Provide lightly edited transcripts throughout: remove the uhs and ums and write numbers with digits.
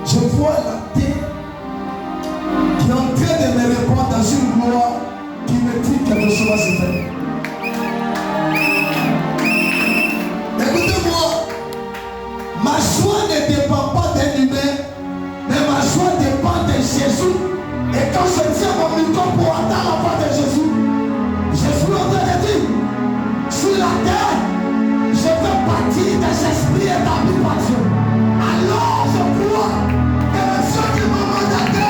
Je vois la terre qui est en train de me répondre dans une gloire qui me dit quelque chose à se faire. Écoutez-moi, ma joie ne dépend pas d'un humain, mais ma joie dépend de Jésus. Et quand je tiens mon micro pour attendre la voix de Jésus, je suis en train de dire, sur la terre, je fais partie des esprits établis par Dieu. Alors je crois que le Dieu qui m'a mandaté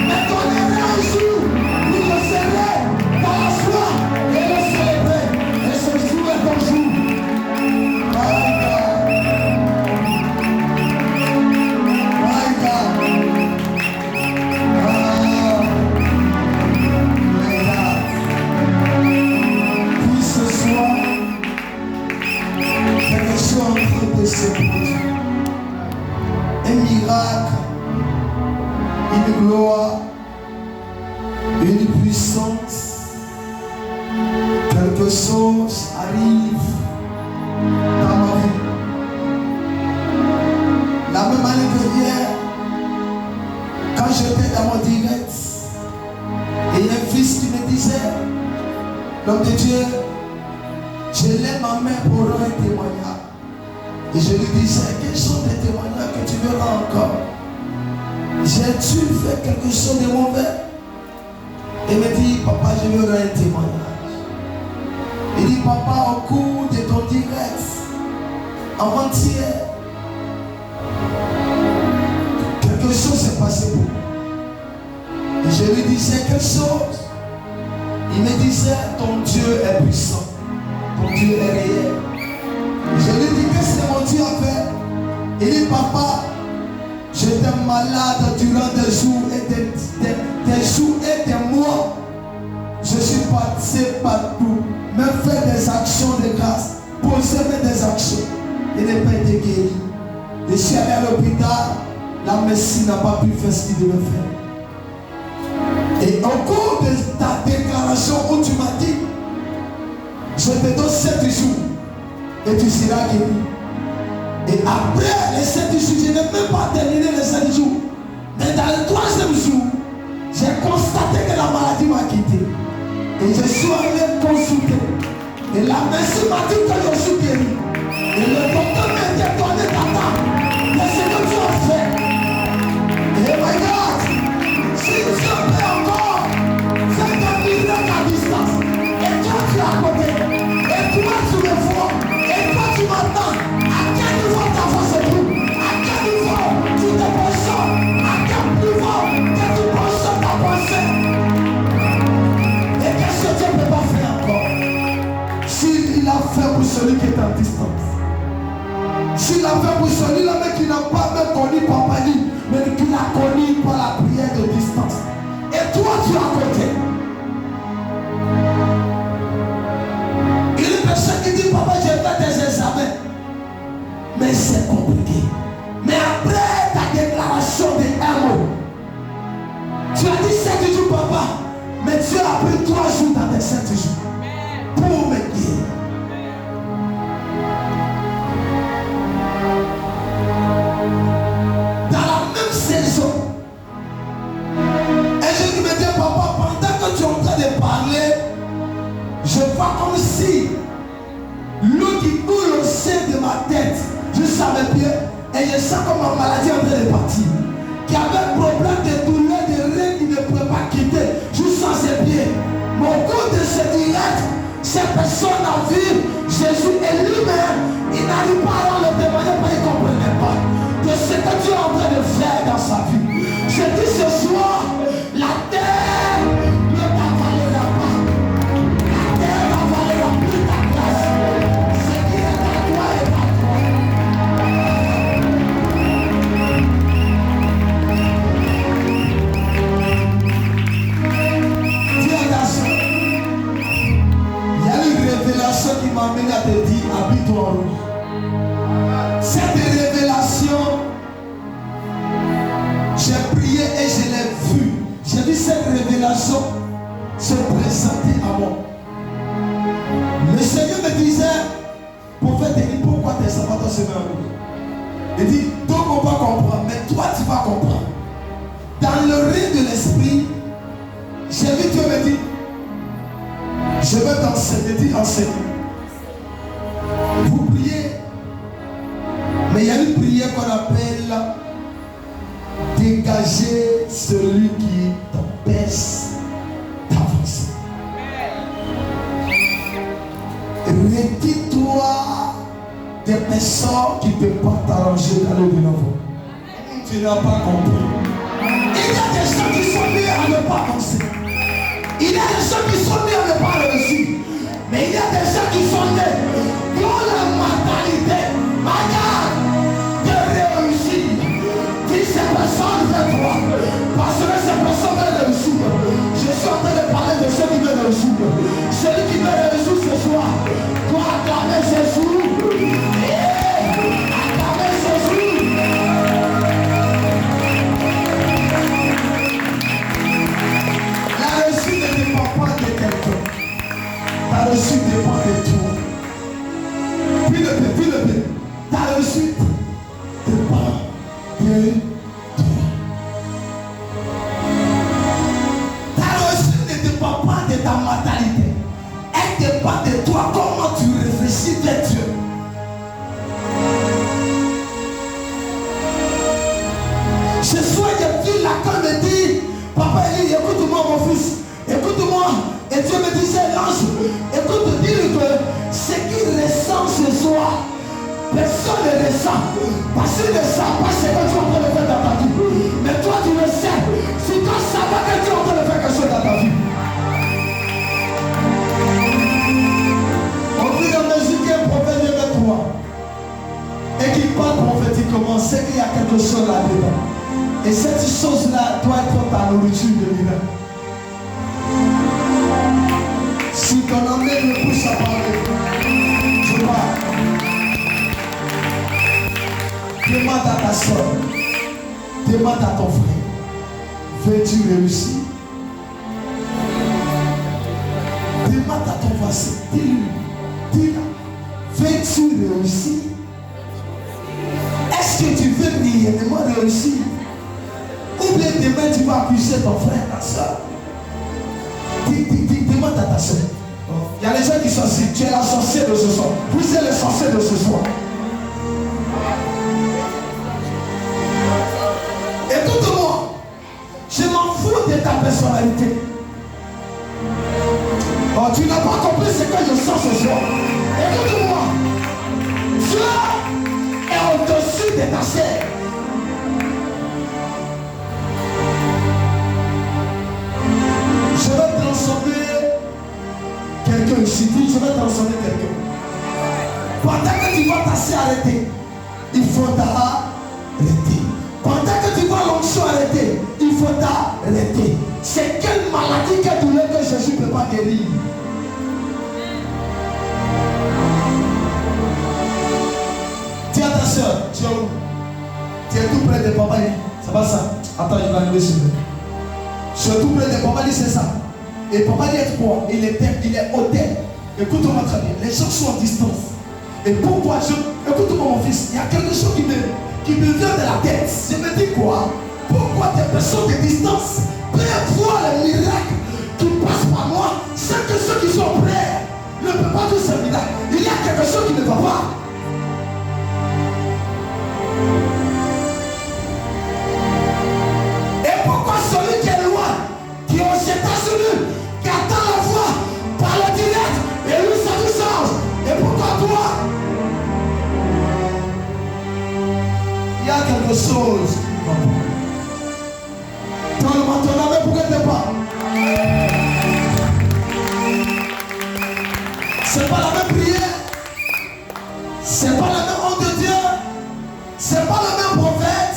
me donnerait un jour où je serai dans la joie et le célébrer. Et ce jour est ton jour. Puis ce soir, quelque chose en train de se produire. Un miracle, une gloire, une puissance. Quelque chose arrive dans ma vie. La même année que hier, quand j'étais dans mon direct, et il y a un fils qui me disait, l'homme de Dieu, je lève ma main pour rendre un témoignage. Et je lui disais, quels sont les témoignages que tu veux rendre encore? J'ai-tu fait quelque chose de mauvais? Il me dit, papa, je veux rendre un témoignage. Il dit, papa, au cours de ton direct, avant-hier, quelque chose s'est passé pour moi. Et je lui disais, quelle chose? Il me disait, ton Dieu est puissant, ton Dieu est réel. Je lui dis, qu'est-ce que mon Dieu a fait? Il dit, papa, j'étais malade durant des jours et des jours et des mois. Je suis passé partout, même fait des actions de grâce, poser des actions. Il n'est pas été guéri. Je suis allé à l'hôpital, la médecine n'a pas pu faire ce qu'il devait faire. Et au cours de ta déclaration où tu m'as dit, je te donne 7 jours et tu seras guéri. Et après les 7 jours, je n'ai même pas terminé les 7 jours. Mais dans le 3e jour, j'ai constaté que la maladie m'a quitté. Et je suis allé consulter. Et la médecine m'a dit que je suis guéri. Et le docteur m'a dit, étonné d'attendre de ce que tu as fait. Et regarde, si Dieu peut encore faire un miracle à distance, et toi tu es à côté, et toi tu me vois, et toi tu m'attends, à quel niveau ta voix se trouve? À quel niveau tu te positionnes? À quel niveau que tu positionnes ta pensée? Et qu'est-ce que Dieu ne peut pas faire encore? S'il a fait pour celui qui est en distance, s'il a fait pour celui-là mais qui n'a pas même connu Papa Li, mais qui l'a connu par la prière de distance. Et toi tu es à côté. Il y a une personne qui dit, papa, j'ai fait des examens. Mais c'est compliqué. Mais après ta déclaration de héros, tu as dit 7 jours, papa, mais tu as pris 3 jours dans tes 7 jours pour me guérir. Dans la même saison, un jeune qui me dit, papa, pendant que tu es en train de parler, je vois comme si l'eau qui coule au sein de ma tête jusqu'à mes pieds, et je sens comme ma maladie est en train de partir. Qui avait un problème de douleur de rein qui ne pouvait pas quitter jusqu'à ses pieds. Mais au cours de ce direct, ces personnes en vivent Jésus et lui-même, il n'arrive pas à rendre le témoignage parce qu'il ne comprenait pas de ce que Dieu est en train de faire dans sa vie. Je dis ce soir, la terre ne t'avalera pas. La terre n'avalera plus ta place. Ce qui est à toi est à toi. Dis à ta soeur, il y a une révélation qui m'a amené à te dire, habille-toi en rouge. Cette révélation, j'ai prié et je l'ai vue. J'ai vu cette révélation se présenter à moi. Le Seigneur me disait, prophète, pourquoi tes sabbats se mettent en rouge? Il dit, donc on va comprendre, mais toi tu vas comprendre. de l'esprit, j'ai vu Dieu me dire, je vais t'enseigner, dis enseigner. Vous priez, mais il y a une prière qu'on appelle dégager celui qui t'empêche d'avancer. Retire-toi des personnes qui ne peuvent pas t'arranger dans le nouveau. Tu n'as pas compris. Il y a des gens qui sont nés à ne pas avancer. Il y a des gens qui sont nés à ne pas réussir. Mais il y a des gens qui sont nés dans la mentalité manière de réussir. Dis ces personnes vers toi. Parce que ces personnes veulent réussir. Je suis en train de parler de ceux qui veulent réussir. Celui qui veut réussir ce soir doit acclamer Jésus. Acclamer Jésus. La réussite ne dépend pas de quelqu'un. Ta réussite dépend de toi. Puis le paix. Ta réussite dépend de toi. Ta réussite ne dépend pas de ta mentalité. Elle dépend de toi, comment tu réfléchis vers Dieu. Ce soir, j'ai vu la quand me dit, papa Eli, écoute-moi mon fils, écoute-moi. Et Dieu me disait, l'ange, écoute, dis-lui que ce qu'il ressent ce soir, personne ne ressent. Parce qu'il ne sent pas ce que tu es en train de faire dans ta vie. Mais toi, tu le sais. Si toi, ça va que tu es en train de faire quelque chose dans ta vie. Au fur et à mesure qu'un prophète vient vers toi et qu'il parle prophétiquement, c'est qu'il y a quelque chose là-dedans. Et cette chose-là doit être ta nourriture de l'hiver. Si ton âme me pousse à parler, tu vas. Demande à ta soeur, demande à ton frère, veux-tu réussir? Demande à ton voisin, dis-lui, veux-tu réussir? Est-ce que tu veux réellement réussir? Ou bien demain tu vas accuser ton frère, ta soeur? Demande à ta soeur. Il y a les gens qui sont assis. Tu es la sorcière de ce soir. Vous êtes les sorciers de ce soir. Écoute-moi. Je m'en fous de ta personnalité. Oh, tu n'as pas compris ce que je sens ce soir. Écoute-moi. Dieu est au-dessus de ta chair. Je vais transformer quelqu'un ici. Je vais transformer quelqu'un. Pendant que tu vas t'asseoir arrêter, il faudra arrêter. Pendant que tu vas l'onction arrêter, il faudra arrêter. C'est quelle maladie, quelle douleur que Jésus ne peut pas guérir? Dis à ta soeur, tu es où? Tu es tout près de papa. C'est pas ça. Attends, il va arriver sur nous. Je suis tout près de papa, c'est ça. Et papa dit est quoi? Il est hôtel. Écoute-moi très bien. Les gens sont en distance. Et pourquoi écoute-moi mon fils, il y a quelque chose qui me vient de la tête. Je me dis quoi? Pourquoi des personnes de distance peuvent voir les miracles qui passent par moi sans que ceux qui sont prêts ne peuvent pas tout ce miracle? Il y a quelque chose qui ne va pas. Et pourquoi celui qui est loin, qui est aux États-Unis, qui attend la voix par le direct, et lui ça nous change? Et pourquoi toi? Il y a quelque chose qui ne va pas. Donne-moi ton âme, pourquoi tu n'es pas? C'est pas la même prière. C'est pas la même honte de Dieu. C'est pas le même prophète.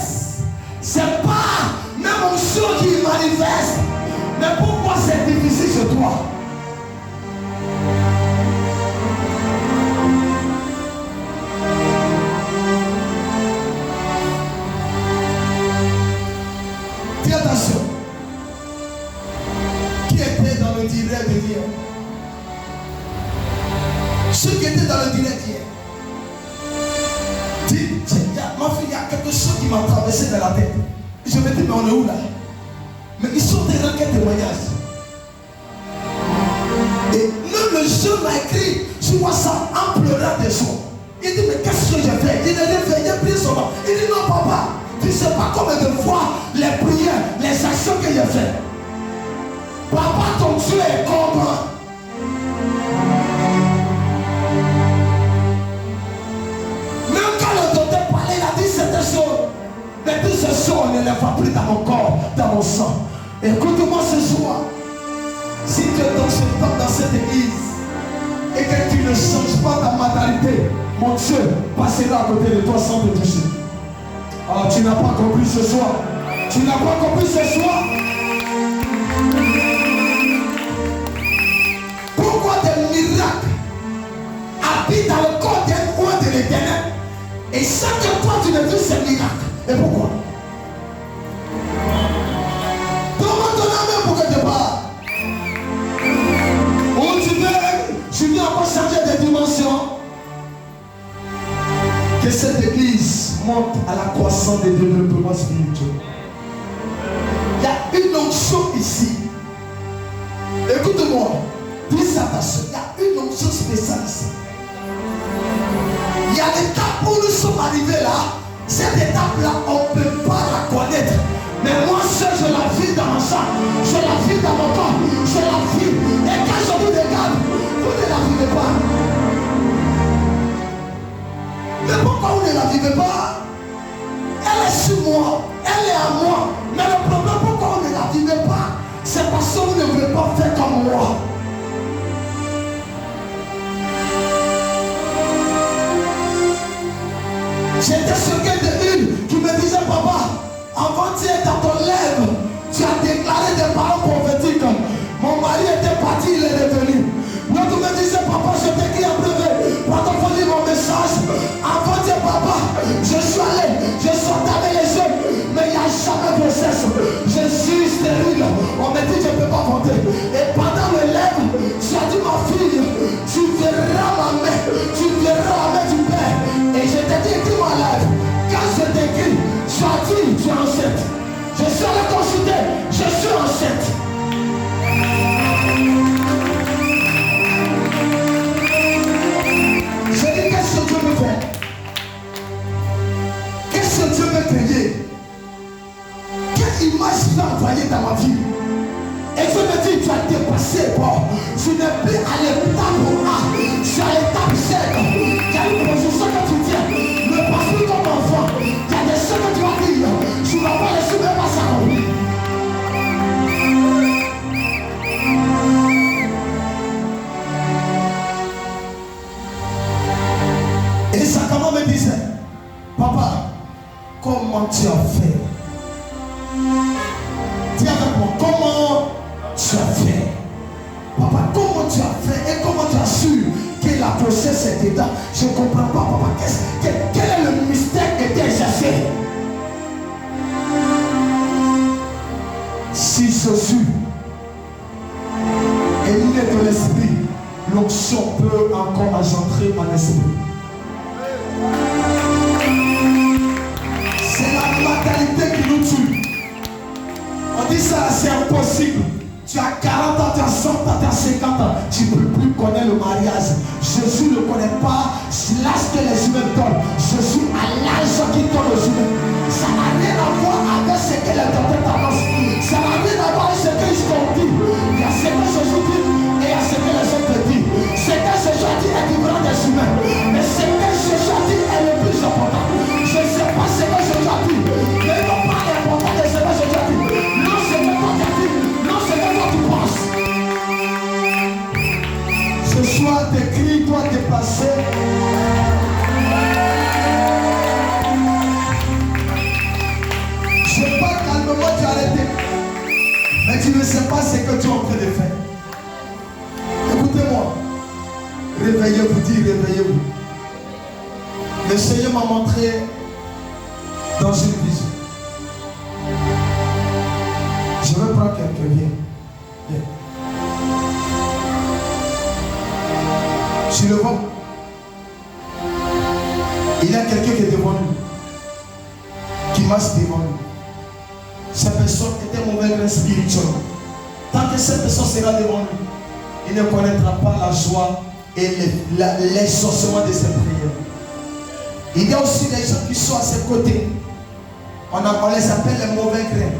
C'est pas même onction qui manifeste. Mais pourquoi c'est difficile chez toi? Fais attention. Qui était dans le direct hier? Ceux qui étaient dans le direct hier. Dis, ma fille, il y a quelque chose qui m'a traversé dans la tête. Je me dis, mais on est où là? Mais ils sont des rares témoignages. Et même le jeune m'a écrit sur WhatsApp en pleurant des jours. Il dit, mais qu'est-ce que j'ai fait? Il dit, j'ai prié son nom. Il dit, non papa, tu ne sais pas combien de fois les prières, les actions que j'ai faites. Papa, ton Dieu est comme. Même quand le docteur parlait, il a dit certaines choses. Mais toutes ces choses ne les voit plus dans mon corps, dans mon sang. Écoute-moi ce soir. Si tu es dans ce temps, dans cette église, et que tu ne changes pas ta mentalité, mon Dieu passera à côté de toi sans te toucher. Oh, tu n'as pas compris ce soir. Tu n'as pas compris ce soir. Pourquoi des miracles habitent dans le corps d'un roi de l'Éternel et chaque fois tu ne vis ces miracles? Et pourquoi? Demande ton âme pour que tu parles. Où tu viens encore changer de dimension. Que cette église monte à la croissance des développements spirituels. Il y a une onction ici. Écoute-moi. Dis ça ta soeur. Il y a une onction spéciale ici. Il y a l'étape où nous sommes arrivés là. Cette étape-là, on ne peut pas la connaître. Mais moi seul, je la vis dans mon sang. Je la vis dans mon corps. Je la vis. Et quand je vous regarde, vous ne la vivez pas. Mais pourquoi vous ne la vivez pas? Elle est sur moi. Elle est à moi. Mais le problème, pourquoi vous ne la vivez pas? C'est parce que vous ne voulez pas faire comme moi. J'étais choqué de une qui me disait, papa, avant-hier dans ton lèvre, tu as déclaré des paroles prophétiques. Mon mari était parti, il est revenu. L'autre me disait, papa, je t'écris en privé. Pendant qu'on lit mon message, avant-hier, papa, je suis allé, je sortais avec les jeunes, mais il n'y a jamais de grossesse. Je suis stérile. On me dit, je ne peux pas monter. Et pendant le lèvre, tu as dit, ma fille, tu verras ma main, tu verras la main du Père. Et je t'ai dit, écris-moi live. Quand je t'écris, tu as dit, tu es enceinte. Je suis allé consulter, je suis enceinte. Je dis, qu'est-ce que Dieu veut faire? Qu'est-ce que Dieu veut payer? Quelle image il a envoyée dans ma vie? Et Dieu me dit, tu as dépassé, bon, tu n'es plus à l'étape A, tu es à l'étape Z. Il y a une position que tu tiens, ne passe plus comme enfant. Il y a des choses que tu vas dire, tu ne vas pas laisser même pas s'accomplir. Et ça, comment me disait, papa, comment tu as fait? Dis avec moi, comment tu as fait? Papa, comment tu as fait et comment tu as su que la grossesse était dedans? Je ne comprends pas, papa. Quel est le mystère qui était exercé? Si Jésus est né de l'esprit, l'onction peut encore engendrer en esprit. C'est la mentalité qui nous tue. On dit ça, c'est impossible. Tu as 40 ans, tu as 100 ans, tu as 50 ans. Tu ne peux plus connaître le mariage. Jésus ne connaît pas l'âge que les humains donnent. Jésus a l'âge qui donne aux humains. Ça n'a rien à voir avec ce que les docteurs t'annoncent. Ça n'a rien à voir avec ce qu'ils t'ont dit. Il y a ce que Jésus dit et il y a ce que les autres te disent. Ce que Jésus dit est différent des humains. Mais ce que Jésus dit est le plus important. Je ne sais pas ce que Jésus a dit. Mais non pas l'important de ce que Jésus a dit. Non, ce que toi tu as dit. Non, ce que toi tu penses. Ce soir, tes cris doivent dépasser. Je parle calmement, tu as arrêté. Mais tu ne sais pas ce que tu es en train de faire. Écoutez-moi. Réveillez-vous, dis réveillez-vous. Le Seigneur m'a montré dans une vision. Je veux prendre quelqu'un, viens. Viens. Tu le vois? Il y a quelqu'un qui est devant nous. Qui marche devant nous. Cette personne est un mauvais grain spirituel. Tant que cette personne sera devant lui, il ne connaîtra pas la joie et l'exaucement de ses prières. Il y a aussi des gens qui sont à ses côtés. On les appelle les mauvais grains.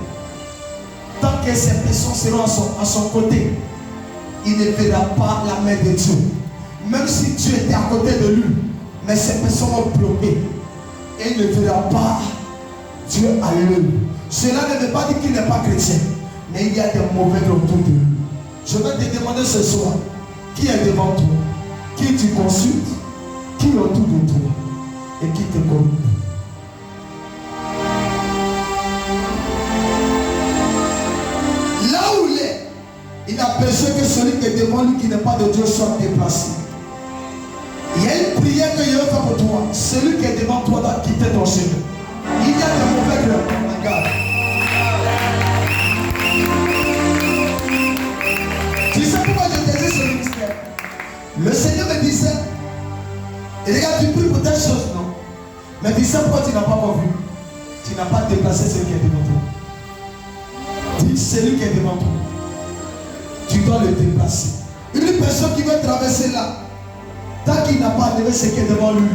Tant que ces personnes seront à son côté, il ne verra pas la main de Dieu. Même si Dieu était à côté de lui, mais ces personnes vont bloquer. Et il ne verra pas Dieu à l'œil. Cela ne veut pas dire qu'il n'est pas chrétien, mais il y a des mauvais grains autour de lui. Je vais te demander ce soir, qui est devant toi, qui tu consultes, qui est autour de toi et qui te corrompt. Là où il est, il a besoin que celui qui est devant lui, qui n'est pas de Dieu, soit déplacé. Il y a une prière que je vais faire pour toi. Celui qui est devant toi doit quitter ton chemin. Il y a des mauvais grains. Regarde. Tu sais pourquoi je te dis ce ministère? Le Seigneur me disait, et regarde, tu pries pour telle chose, non? Mais dis ça, pourquoi tu n'as pas vu? Tu n'as pas déplacé celui qui est devant toi. Dis celui qui est devant toi. Tu dois le déplacer. Une personne qui veut traverser là, tant qu'il n'a pas enlevé ce qui est devant lui,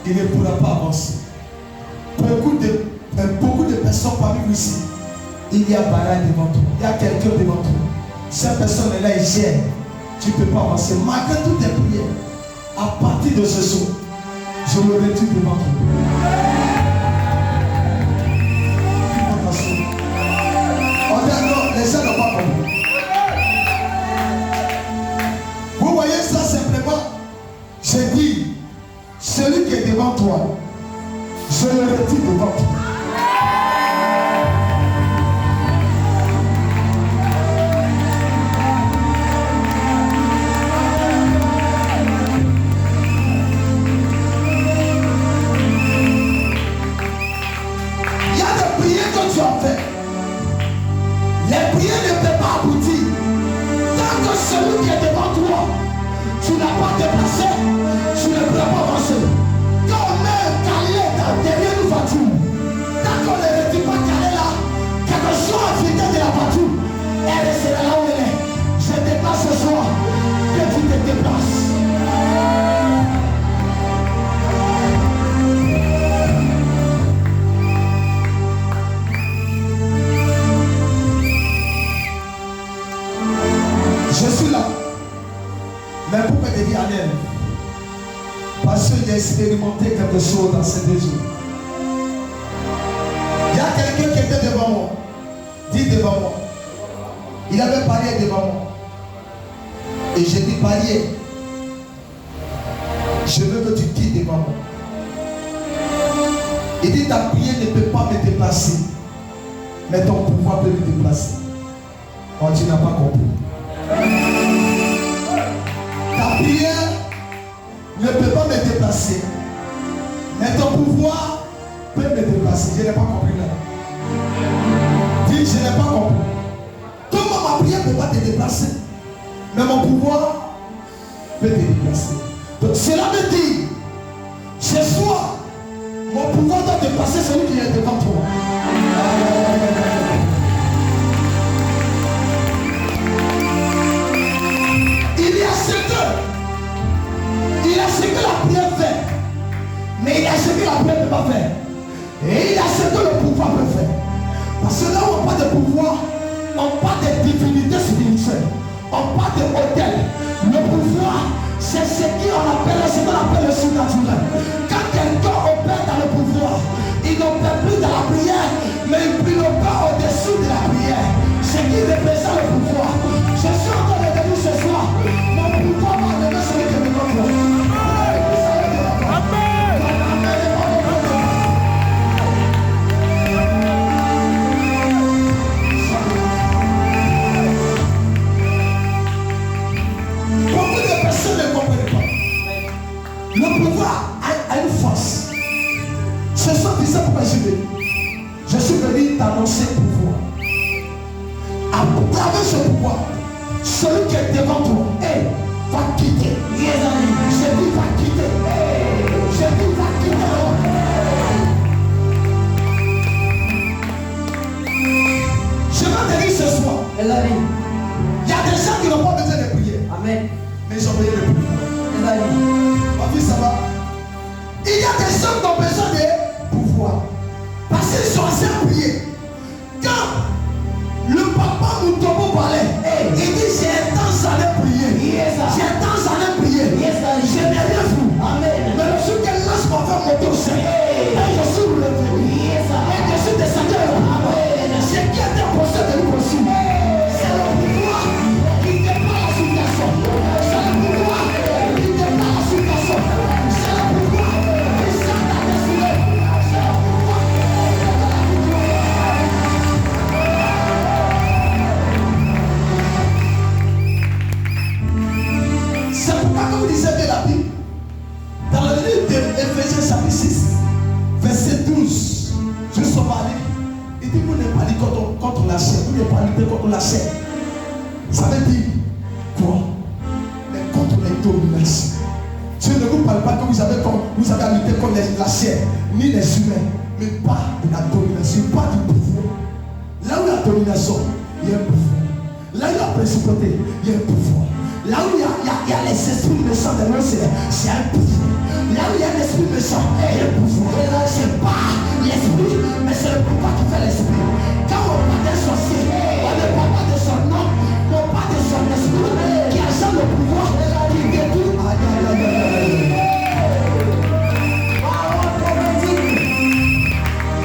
il ne pourra pas avancer. Beaucoup de personnes parmi nous ici, il y a barrage devant toi, il y a quelqu'un devant toi. Cette personne est là, il gère. Tu ne peux pas avancer. Malgré toutes tes prières, à partir de ce soir, je me retire devant toi. On dit non, les gens n'ont pas compris. Vous voyez ça simplement? Je dis, celui qui est devant toi, je le retire devant toi. Il y a des prières que tu as faites. Les prières ne peuvent pas aboutir. Tant que celui qui est devant toi, tu n'as pas déplacé, tu ne pourras pas avancer. Quand on met un calé derrière une voiture, tant qu'on ne retire pas calé là, quelque chose à vider de la voiture, elle restera là où elle est. Je déplace ce soir, que tu te déplaces. Je suis là. Mais pourquoi te dire Amen? Parce que j'ai expérimenté quelque chose dans ces 2 jours. Il y a quelqu'un qui était devant moi. Dis devant moi. Il avait parié devant moi. Et j'ai dit parier. Je veux que tu quittes devant moi. Il dit ta prière ne peut pas me déplacer. Mais ton pouvoir peut me déplacer. Oh, tu n'as pas compris. Ta prière ne peut pas me déplacer. Mais ton pouvoir peut me déplacer. Je n'ai pas compris là. Dis, je n'ai pas compris. Comment ma prière ne peut pas te déplacer? Mais mon pouvoir peut te déplacer. Donc cela veut dire, ce soir, mon pouvoir doit dépasser celui qui est devant toi. Il a ce que la prière fait, mais il a ce que la prière ne peut pas faire. Et il a ce que le pouvoir peut faire. Parce que là où on parle de pouvoir, on parle de divinité spirituelle, on parle de hôtel. Le pouvoir, c'est ce qu'on appelle le surnaturel. Quand quelqu'un opère dans le pouvoir, il n'opère plus dans la prière, mais il opère au-dessus de la prière. Ce qui représente le pouvoir. Je suis encore devenu ce soir. Mon pouvoir va donner celui qui est devant toi. Beaucoup de personnes ne comprennent pas. Le pouvoir a une force. Ce soir, tu sais pourquoi je suis venu t'annoncer le pouvoir. À travers ce pouvoir, celui qui est devant toi, va quitter. Je dis va quitter. Je dis va quitter. Il y a des gens qui n'ont pas besoin de prier. Amen. Mais ils ont besoin de prier. Ma fille, ça va? Il y a des gens qui ont besoin de pouvoir. Parce qu'ils sont assez à prier. Quand le papa Moutobo parlait, il dit j'ai tant j'allais prier. J'ai tant j'allais prier. Je n'ai rien vu. Amen. Mais le jour qu'elle lâche ma femme mon dossier, je suis relevé. Et je suis descendu à la ce qui était impossible de nous poursuivre. C'est le pouvoir qui dépend la situation. C'est le pouvoir qui dépend la situation. C'est le pouvoir qui sert à décider. C'est le pouvoir qui dépend la victoire. C'est pourquoi, comme vous disiez bien la Bible, dans le livre d'Éphésiens chapitre 6, verset 12, jusqu'au Mali, il dit vous n'êtes pas lutté contre la chair, vous n'êtes pas lutté contre la chair. Ça veut dire quoi? Mais contre les dominations. Dieu ne vous parle pas que vous avez à lutter contre la chair, ni les humains, mais pas de la domination, pas du pouvoir. Là où il y a domination, il y a un pouvoir. Là où il y a principauté, il y a un pouvoir. Là où il y a les esprits méchants de nos c'est un pouvoir. Là où il y a l'esprit méchant, il y a un pouvoir. C'est pas l'esprit, mais c'est le pouvoir qui fait l'esprit. Quand on parle d'un sorcier, on ne parle pas de son nom, on parle de son esprit qui agit le pouvoir, qui détruit. Parole prophétique.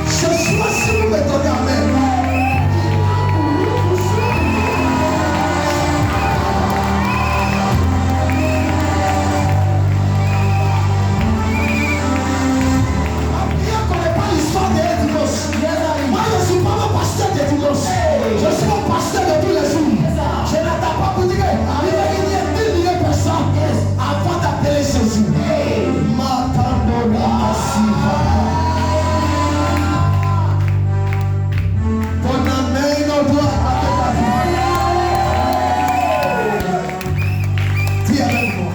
Ce soir, si vous me donnez amen. Moi, je ne suis pas mon pasteur de dimanche. Je suis mon pasteur de tous les jours. Je n'attends pas pour dire qu'il y a 1 million de personnes avant d'appeler Jésus. Ton amen doit dis avec moi.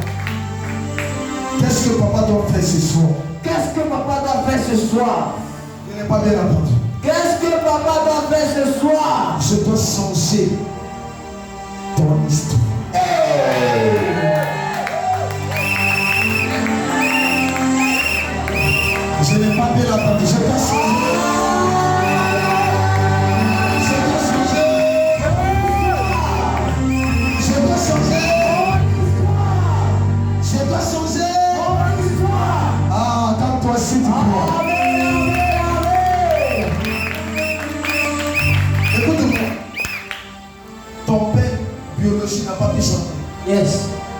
Qu'est-ce que papa doit faire ce soir? Qu'est-ce que papa doit faire ce soir? Je n'ai pas bien entendu. Qu'est-ce que papa doit faire ce soir? Je dois changer ton histoire. Je n'ai pas bien entendu. Je dois changer. Je dois changer. Je dois changer. Je dois changer. Ah, quand toi aussi tu crois. Écoute-moi. Ton père biologique n'a pas pu changer. Yes.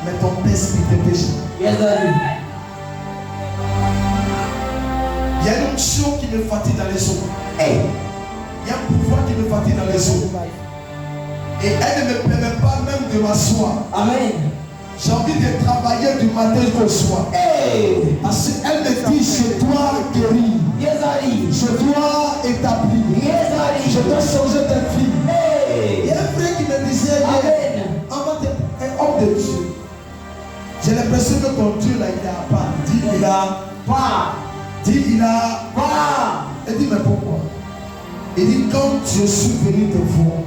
Mais ton père spirituel peut changer. Yes, daddy. Il y a une onction qui me fatigue dans les os. Hey. Il y a un pouvoir qui me fatigue dans les os. Et elle ne me permet pas même de m'asseoir. Amen. J'ai envie de travailler du matin jusqu'au soir. Hey. Parce qu'elle me dit, je dois guérir. Yes, daddy. Je dois établir. Yes, daddy. Je dois changer de vie. Hey. Il y a un frère qui me disait, Amen. un homme de Dieu. J'ai l'impression que ton Dieu là, il n'a pas. Dit, il a Pas. dit, il a Pas. Elle dit, mais pourquoi? Il dit, quand je suis venu te voir,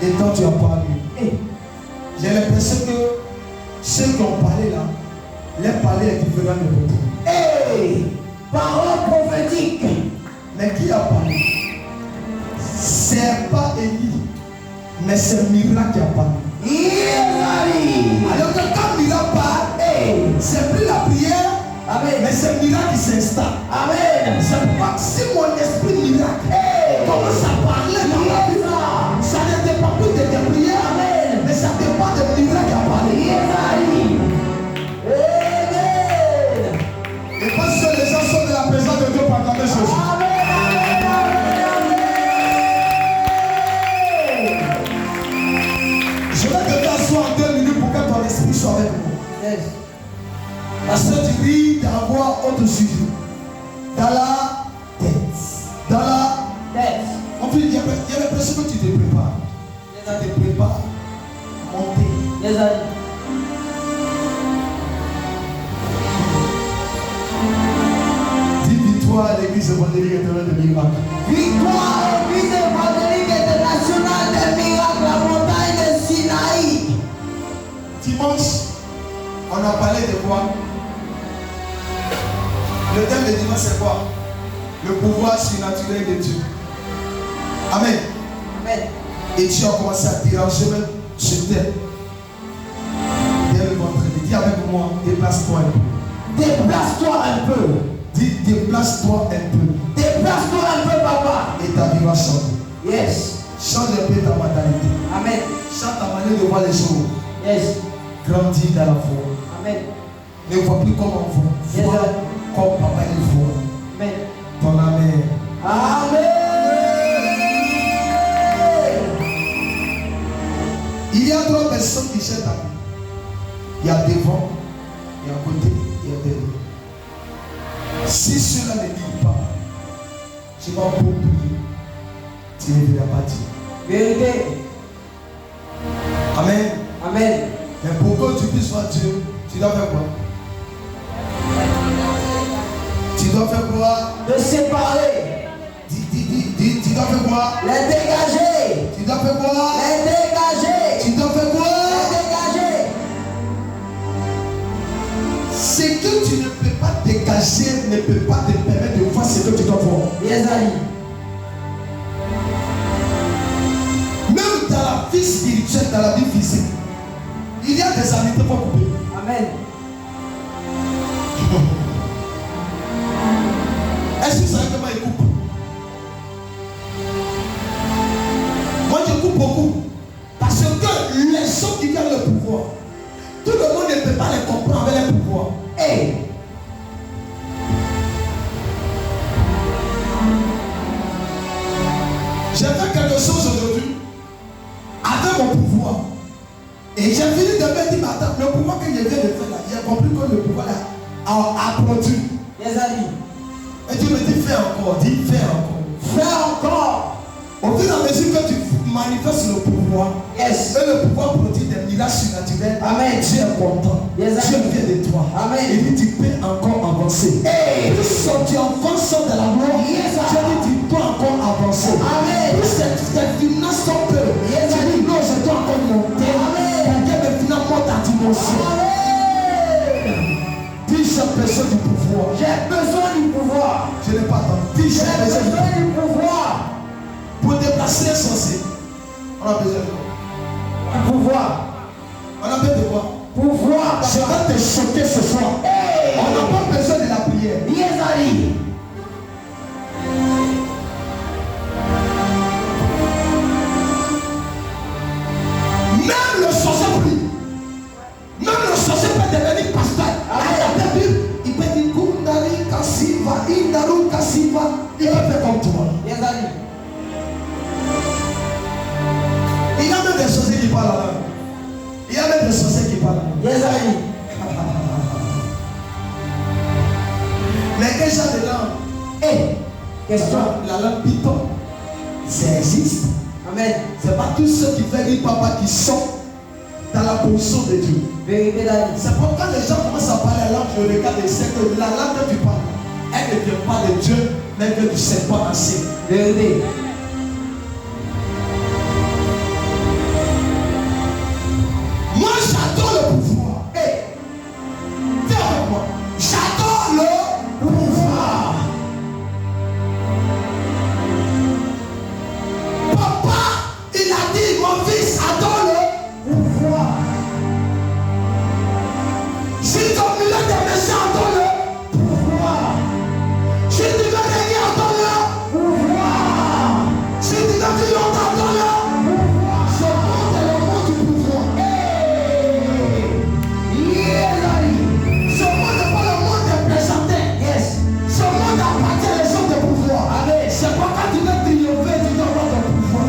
et quand tu as parlé, Hey. j'ai l'impression que ceux qui ont parlé là, les parler est différent de votre. Hey. Parole prophétique. Mais qui a parlé? C'est pas Élie, mais c'est Mira qui a parlé. Yes, daddy. Alors que quand Mira parle, Hey. c'est plus la prière, Amen. mais c'est Mira qui s'installe. Amen. C'est pourquoi si mon esprit miracle Hey. commence à parler dans la Bible, ça ne dépend plus de tes prières, Amen. mais ça dépend de Mira qui a parlé. Yes, daddy. Amen. Et parce que les gens sont de la présence de Dieu pour acclamer Jésus. Amen. Je vais te t'asseoir en 2 minutes pour que ton esprit soit avec moi. Yes. Parce que tu ris d'avoir autre sujet. Dans la tête. Dans la... Yes. En fait, il y a l'impression que tu te prépares. Tu te prépares à monter. Yes, daddy. Dis victoire à l'église évangélique éternelle de miracle. Victoire, Église évangélique internationale des miracles. quoi? Le thème de dimanche, c'est quoi? Le pouvoir surnaturel de Dieu. Amen. Amen. Et tu as commencé à déranger même ce thème. Dès le vendredi, dis avec moi, déplace-toi un peu. Déplace-toi un peu. Dis, déplace-toi un peu. Déplace-toi un peu, papa. Et ta vie va changer. Yes. Change un peu ta mentalité. Amen. Change ta manière de voir les choses. Yes. Grandis dans la foi. Amen. Ne vois plus comme enfant. Yes. Vois comme papa il voit. Amen. Ton amen. Amen. Il y a trois personnes qui cherchent ta vie. Il y a devant, il y a à côté, il y a derrière. Si cela ne dit pas, tu vas beaucoup prier. Tu ne verras pas Dieu. Vérité. Amen. Amen. Mais pour que tu puisses voir Dieu, tu dois faire quoi? Tu dois faire quoi? De séparer. Tu dois faire quoi? Les dégager. Tu dois faire quoi? Les dégager. Tu dois faire quoi? Les dégager. Ce que tu ne peux pas dégager ne peut pas te permettre de voir ce que tu dois voir. Yes, Ali. Même dans la vie spirituelle, dans la vie physique, il y a des amitiés pour couper. Amen. Est-ce que vous savez comment ils coupent? Moi je coupe beaucoup. Parce que les gens qui gagnent le pouvoir, tout le monde ne peut pas les comprendre avec les pouvoirs. Hey. J'ai fait quelque chose aujourd'hui avec mon pouvoir. Et j'ai fini de me dire, attends, le pouvoir que je viens de faire là, j'ai compris que le pouvoir là a produit. Yes, Ali. Et tu me dis, fais encore, dis, fais encore. Fais encore. Au fur et à mesure que tu manifestes le pouvoir, Yes. et le pouvoir produit des miracles surnaturels, Amen. Dieu est content. Yes, Dieu vient de toi. Amen. Et dit, tu peux encore avancer. Hey. Plus tu avances de la gloire, Yes, Dieu dit, tu dois encore avancer. Amen. Plus tes finances sont peu, Yes, tu dis, non, je dois encore monter. Amen. Pour que mes finances montent à dimension. Amen. Dis, j'ai besoin du pouvoir. J'ai besoin du pouvoir. Je n'ai pas attendre. Dis, j'ai J'ai besoin du pouvoir. besoin du pouvoir. Pour déplacer les sorciers, on a besoin de quoi? Du pouvoir. On a besoin de quoi? Pouvoir. Je vais te choquer ce soir. Hey. On n'a pas besoin de la prière. Yes, Ali. Même le sorcier prie. Même le sorcier peut devenir pasteur. Il peut dire Kundari Kasiva, Indaru Kasiva. Il va faire comme toi. Yes, Ali. Il y a même des sorciers qui parlent la langue. Il y a même des sorciers qui parlent la langue. Yes, Ali. Mais quel genre de langue? Hey. Question. La langue python, ça existe. Amen. Ce n'est pas tous ceux qui font rire papa qui sont dans la position de Dieu. Vérité, Ali. C'est pourquoi les gens commencent à parler la langue, je regarde et sais que la langue que tu parles, elle ne vient pas de Dieu, mais elle vient du serpent ancien. Vérité. Moi j'adore le pouvoir. Hey, viens avec moi. J'adore le pouvoir. Papa, il a dit, mon fils adore le pouvoir. Si ton milieu des méchants adore le pouvoir. Si tu veux régner, adore le pouvoir. Si tu veux vivre, adore le pouvoir. Ce monde est le monde du pouvoir. Ce monde n'est pas le monde des présenteurs. Yes. Ce monde appartient aux gens de pouvoir. Amen. C'est pourquoi tu veux triompher, tu dois avoir ton pouvoir.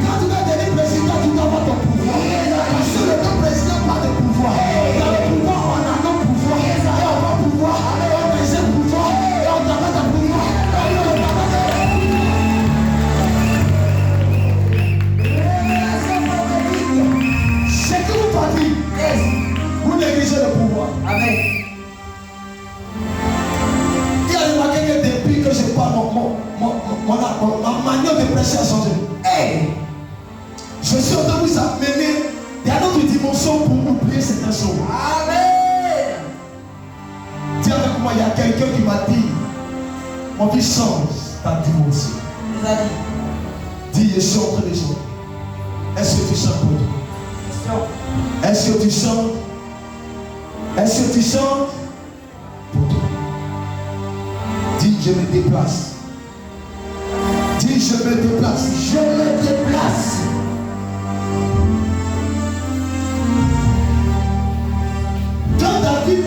Quand tu veux devenir président, tu dois avoir ton pouvoir. Parce que le temps président n'a pas de pouvoir. Dans le pouvoir, on a nos pouvoirs. Et on va pouvoir, on a des pouvoirs, et on travaille dans le pouvoir. Ce que vous parlez, Yes. vous négligez le pouvoir. Amen. Il a remarqué que depuis que je parle, ma manière de prêcher a changé. Hey. Je suis en train de vous amener dans notre dimension pour oublier certaines choses. Amen. quelqu'un qui m'a dit, mon fils change ta dimension. Dis, je suis en train de chanter. Est-ce que tu chantes pour toi? Est-ce que tu chantes? Est-ce que tu chantes pour toi? Dis, je me déplace. Dis, je me déplace. Je me déplace. Quand David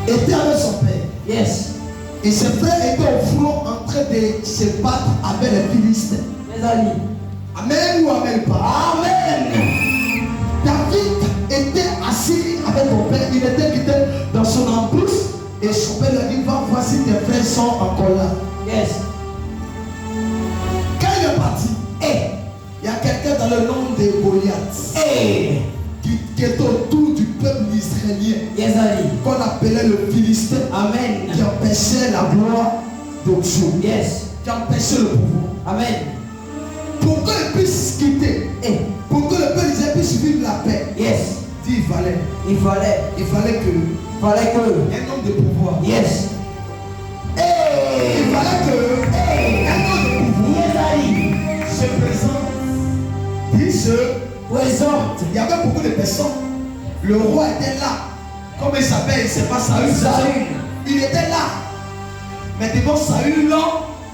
était avec son père, Yes. et ses frères étaient au front en train de se battre avec les Philistins. Mes amis. Amen ou amen pas? Amen. David était assis avec son père. Il était dans son embouche. Et son père lui a dit, va voir si tes frères sont encore là. Yes. Quand il est parti, il y a quelqu'un dans le nom de Goliath qui est autour du peuple israélien, Yes, Ali. qu'on appelait le Philistin, Amen. qui empêchait la gloire de Dieu, Yes. qui empêchait le pouvoir. Amen. Pour qu'il puisse quitter, pour que le peuple israélien puisse vivre la paix, Yes. dit il fallait Il fallait que que. un homme de pouvoir. Yes. Il fallait que un homme de pouvoir Yes, Ali. se présente. Il se Présente. Il y avait beaucoup de personnes. Le roi était là. Comment il s'appelle? Il ne sait pas Saül. Saül. Il était là. Mais devant Saül, là,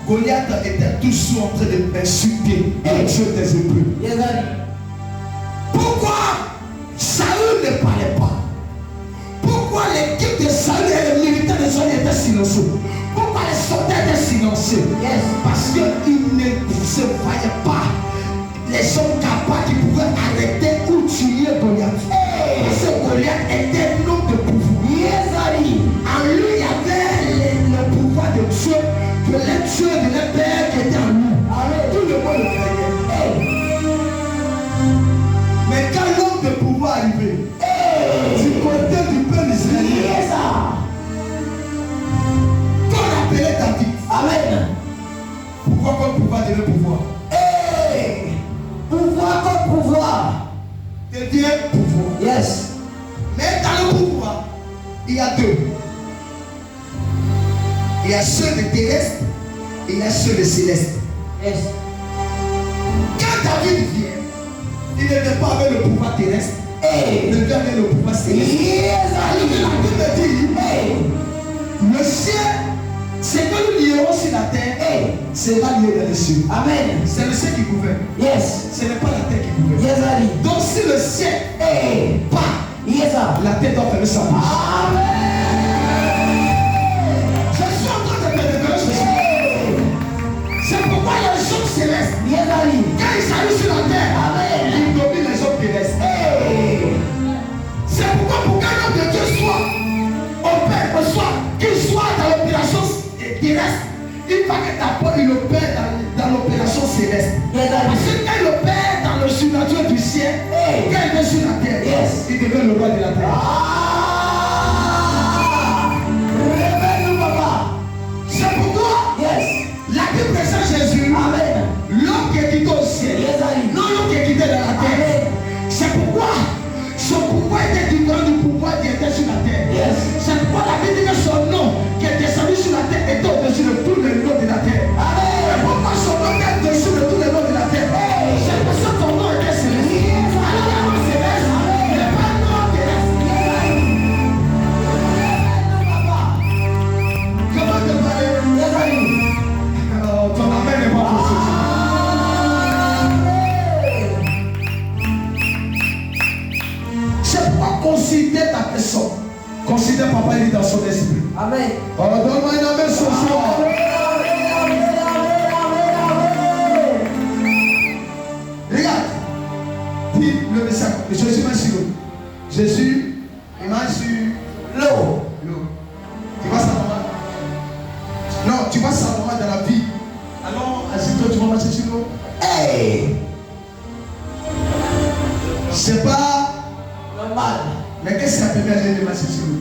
Goliath était toujours en train de m'insulter. Et Dieu des Hébreux. Yes, Ali. Pourquoi Saül ne parlait pas? Pourquoi l'équipe de Saül et les militaires de Saül étaient silencieux? Pourquoi les soldats étaient silencieux? Yes. Parce qu'ils ne se voyaient pas les hommes capables qui pouvaient arrêter ou tuer Goliath. Parce que Goliath était un homme de pouvoir. Yes, Ali. En lui, il y avait le pouvoir de Dieu, de les tuer, de les pères qui étaient en lui. Tout le monde le craignait. Mais quand l'homme de pouvoir arrivait, du côté du peuple israélien, Yes, qu'on appelait David, Amen. pourquoi comme pouvoir devient pouvoir? Pouvoir comme pouvoir. Devient pouvoir. Yes. Mais dans le pouvoir, il y a deux. Il y a ceux de terrestre et il y a ceux de céleste. Yes. Quand David vient, il ne vient pas avec le pouvoir terrestre, il vient avec le pouvoir céleste. Yes, Ali. La Bible dit, le ciel, ce que nous lierons sur la terre, sera lié dans les cieux. Amen. C'est le ciel qui gouverne. Yes. Ce n'est pas la terre qui gouverne. Yes, Ali. Donc si le ciel part, Yes, Ali. la terre doit fermer sa bouche. Amen. Je suis en train de te révéler ce soir. C'est pourquoi les hommes célestes, Yes, Ali. quand ils arrivent sur la terre, ils dominent les hommes terrestres. C'est pourquoi pour qu'un homme de Dieu soit qu'il soit dans l'opération terrestre, il va que d'abord il opère dans l'opération céleste. Yes, Parce Ali. que quand il opère dans le surnaturel du ciel, quand il est sur la terre, Yes. il devient le roi de la terre. Réveille-nous, papa. C'est pourquoi Yes. la Bible présente Jésus, Amen. l'homme qui est quitté au ciel, Yes, Ali. non l'homme qui est quitté dans la terre. Amen. C'est pourquoi son pouvoir était différent du pouvoir qui était sur la terre. Yes. C'est pourquoi la Bible dit que son nom qui est descendu sur la terre est au-dessus de tous les noms de la terre. Amen. Et pourquoi son nom est au-dessus de tous les noms de la terre? C'est parce que ton nom était céleste. Yes. Alors il y a un céleste, il n'est pas un nom terrestre. Réveille-nous, papa. Comment te parler? Yes, Ali. Ton amen n'est pas possible. C'est pourquoi considère ta personne. Considère papa, il est dans son esprit. Amen. Oh, donne-moi une amen ce soir. Regarde. Dis le message. Jésus m'a sur l'eau. Jésus, il m'a sur L'eau. l'eau. Tu vois ça maman? Non, tu vois ça maman dans la vie. Alors, assieds-toi, tu vas marcher sur l'eau. C'est pas. Normal. Mais qu'est-ce que ça peut faire de marcher sur l'eau?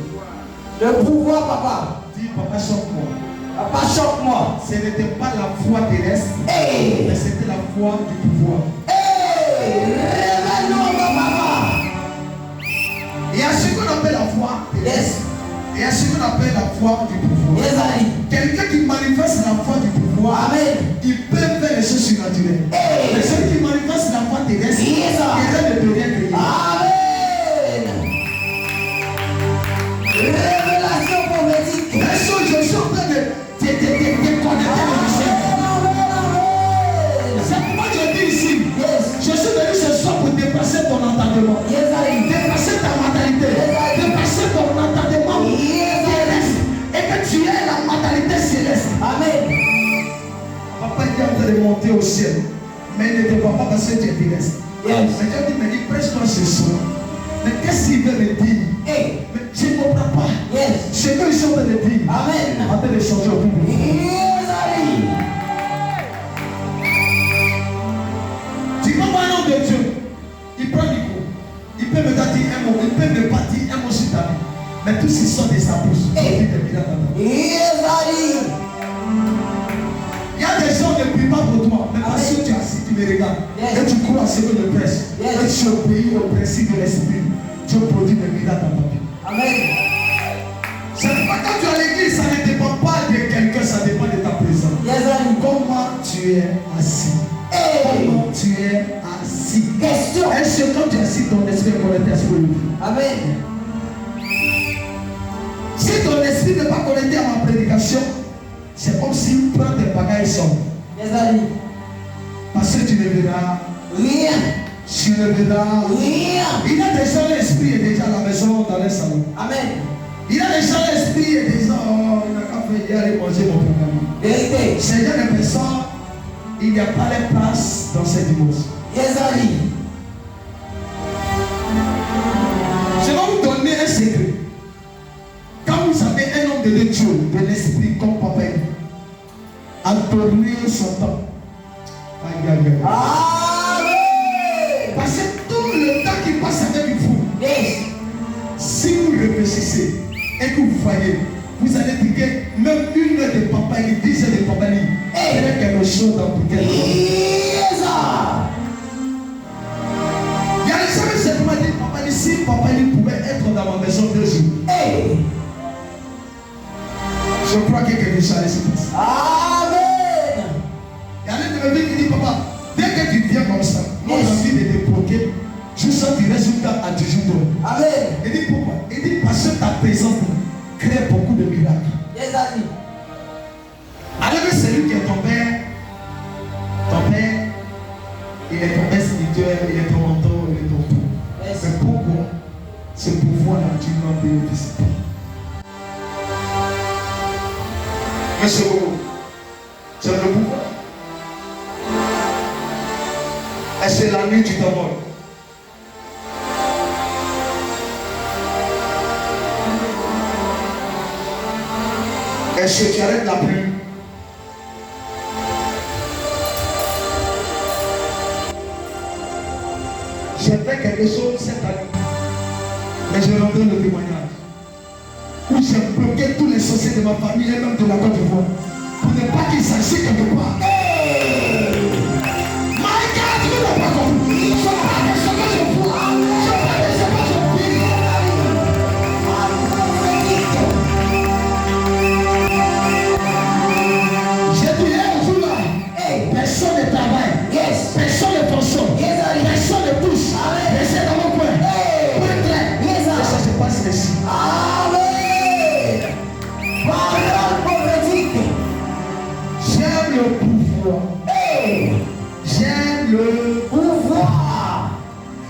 Le pouvoir, papa. Dis, papa, choque-moi. Papa, choque-moi. Ce n'était pas la foi terrestre, mais c'était la foi du pouvoir. Réveille-nous, papa. Il y a ce qu'on appelle la foi terrestre. Yes. Il y a ce qu'on appelle la foi du pouvoir. Quelqu'un qui manifeste la foi du pouvoir, il peut faire les choses surnaturelles. Mais celui qui manifeste la foi terrestre, quelqu'un ne peut rien créer. Révélation prophétique. Je suis en train de connecter le ciel. C'est pourquoi je dis ici, je suis venu ce soir pour dépasser ton entendement, dépasser ta mentalité, dépasser ton entendement terrestre, et que tu aies la mentalité céleste. Amen. Papa est en train de monter au ciel, mais il ne te voit pas parce que tu es terrestre. Mais Dieu dit, mais il prêche-toi ce soir. Mais qu'est-ce qu'il veut me dire? Mais je ne comprends pas. Ce qu'ils sont en train de dire. Amen. En train de changer au public. Tu peux voir un homme de Dieu. Il prend du coup. Il peut me dire un mot. Il peut me bâtir un mot sur ta vie. Mais tout ce qui sort de sa bouche. Il y a des gens qui ne prient pas pour toi. Mais parce que tu es assis, tu me regardes. Et tu crois à ce que je prêche. Et tu obéis au principe de l'esprit. Dieu produit des miracles dans ta vie. Amen. C'est pas quand tu es à l'église, ça ne dépend pas de quelqu'un, ça dépend de ta présence. Comment tu es assis? Comment tu es assis? Question. Est-ce que quand tu es assis, ton esprit est connecté à ce que je dis? Amen. Si ton esprit n'est pas connecté à ma prédication, c'est comme si tu prends tes bagages et sors. Parce que tu ne verras rien. Tu ne verras rien. Il y a des gens, l'esprit est déjà à la maison, dans le salon. Amen. Il y a des gens, l'esprit est déjà, il n'a qu'à faire, il aller manger mon programme. Vérité. C'est déjà des personnes, il n'y a pas de place dans ces dimanches. Je vais vous donner un secret. Quand vous avez un homme de Dieu, de l'esprit comme papa, à tourner son temps. Aïe, aïe, aïe. Amen. Parce que tout le temps qu'il passe avec vous, si vous réfléchissez et que vous voyez, vous allez dire que même une heure de papa, 10 heures de papa, il y a quelque chose dans tout quelque chose. Il y a des gens qui se demandent, papa, si papa pouvait être dans ma maison 2 jours. Je crois que quelque chose allait se passer. Amen. Il y a un de mes qui dit, papa, dès que tu viens comme ça, moi j'ai envie de te bloquer, je sens du résultat à toujours toi. Amen. Il dit pourquoi? Il dit parce que ta présence crée beaucoup de miracles. Alors que celui qui est ton père, il est ton père spirituel, il est ton mentor, il est ton tout. Mais pourquoi ce pouvoir-là, tu n'en bénéficies pas? Monsieur Bobo, c'est le pouvoir. Est-ce que la nuit tu t'envoles? Est-ce que tu arrêtes la pluie? J'ai fait quelque chose cette année, mais je rendrai le témoignage. Où j'ai bloqué tous les sorciers de ma famille et même de la Côte d'Ivoire pour ne pas qu'ils s'agissent quelque part. My God, tu n'as pas compris. Je parle de ce que je vois. Je parle de ce que je vis. J'ai dit un jour là, personne ne travaille, personne ne fonctionne, personne ne touche. Restez dans mon coin. Et ça se passe ici. Amen. Parole prophétique. J'aime le pouvoir. J'aime le pouvoir.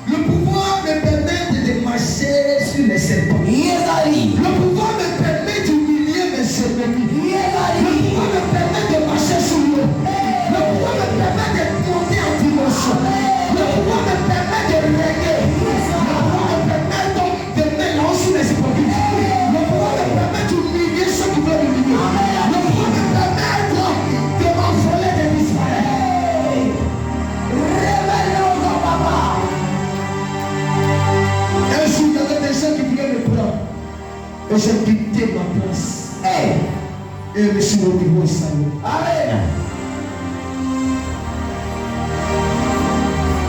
Le pouvoir me permet de marcher sur les serpents. Le pouvoir me permet d'humilier mes ennemis. Le pouvoir me permet de marcher sur l'eau. Le pouvoir me permet de monter en dimension. Le pouvoir me permet de régner. Le pouvoir me permet de mettre là sur les hypocrites. Le pouvoir me permet d'humilier ceux qui veulent m'humilier. Le pouvoir me permet de m'envoler de disparaître. Révèle-nous ton papa. Un jour, il y avait des gens qui voulaient me prendre. Et j'ai quitté ma place. Et je me suis retrouvé au salon. Amen.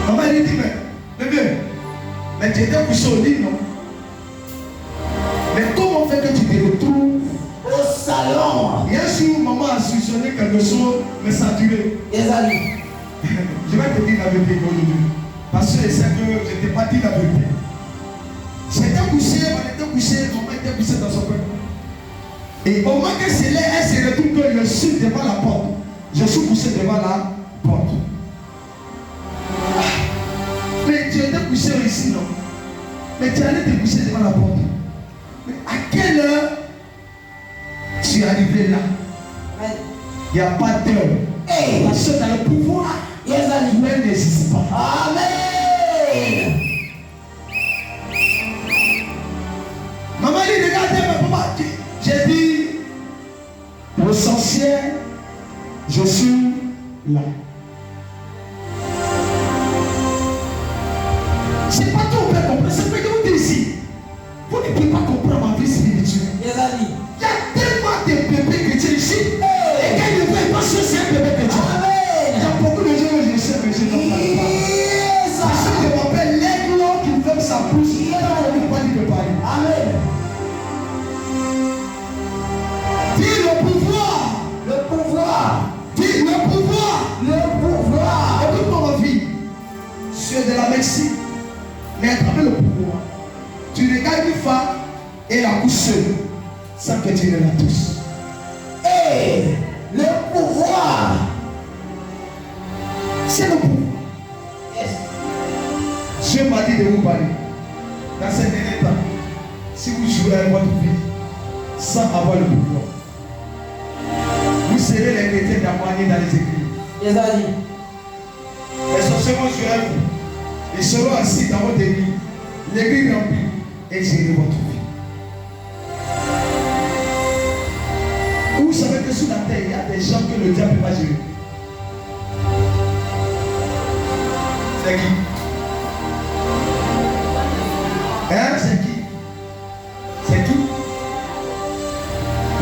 Maman lui dit, mais bébé, mais tu étais couché au lit, non? Mais comment fait que tu te retrouves quelque chose, mais ça a duré. Ezali. Je vais te dire la vérité aujourd'hui. Parce que je sais que je ne t'ai pas dit la vérité. J'étais couché, on était couché, maman était couché dans son coin. Et au moment que c'est là, elle se retrouve que je suis devant la porte. Je suis couché devant la porte. Mais tu étais couché ici, non? Mais tu allais te coucher devant la porte. Mais à quelle heure tu es arrivé là? Il n'y a pas d'heure. Hey. Parce que dans le pouvoir, Ezali. l'heure n'existe pas. Amen. Maman dit, regardez, papa. J'ai dit, au sorcier, je suis là. C'est pas tout, on peut comprendre. C'est ce que vous dites ici. Vous ne pouvez pas comprendre ma vie spirituelle. Ezali. Il y a tellement de bébés chrétiens ici. Et quand ils ne voient pas ce c'est un bébé chrétien. Il y a beaucoup de gens où je sais, mais je n'en parle pas. Parce que je m'appelle l'aigle qui ferme sa bouche. Il ne peut pas lui parler. Amen. Dis le pouvoir. Le pouvoir. Dis le pouvoir. Le pouvoir. Écoute-moi ma vie. Tu es de la Mexique. Mais à travers le pouvoir, tu regardes une femme et la couche seule, sans que tu ne la touches. Et le pouvoir. C'est le pouvoir. Yes. Dieu m'a dit de vous parler. Dans ces derniers temps, si vous jouez avec votre vie sans avoir le pouvoir, vous serez les chrétiens d'Amani dans les églises. Ezali. Les sorciers vont jouer avec vous. Ils seront assis dans votre église, l'église remplie, et gérer votre vie. Vous savez que sur la terre, il y a des gens que le diable ne peut pas gérer. C'est qui? Hein? C'est qui? C'est qui?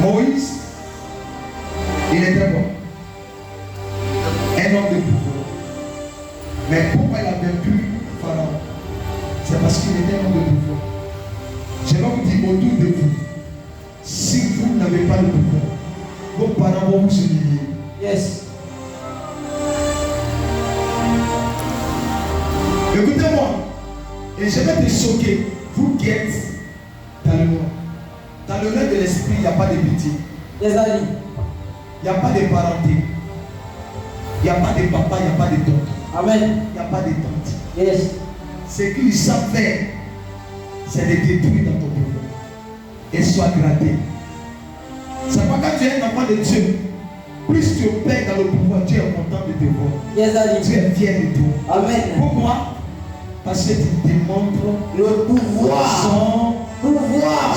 Moïse. Il était bon. Un homme de pouvoir. Mais pourquoi il a vaincu Pharaon? C'est parce qu'il était un homme de pouvoir. Je vais vous dire autour de vous, si vous n'avez pas le pouvoir, vos parents vont vous humilier. Yes. Écoutez-moi, et je vais te choquer. Vous qui êtes dans le monde. Dans le monde de l'esprit, il n'y a pas de pitié. Ezali. Il n'y a pas de parenté. Il n'y a pas de papa, il n'y a pas de tonton. Amen. Il n'y a pas de tante. Yes. Ce qu'ils savent faire, c'est de détruire dans ton pouvoir. Et sois gratté. C'est pas quand tu es un enfant de Dieu, plus tu opères dans le pouvoir, tu es content de te voir. Ezali. Tu es fier de toi. Amen. Pourquoi? Parce que tu démontres Le pouvoir. son Pouvoir.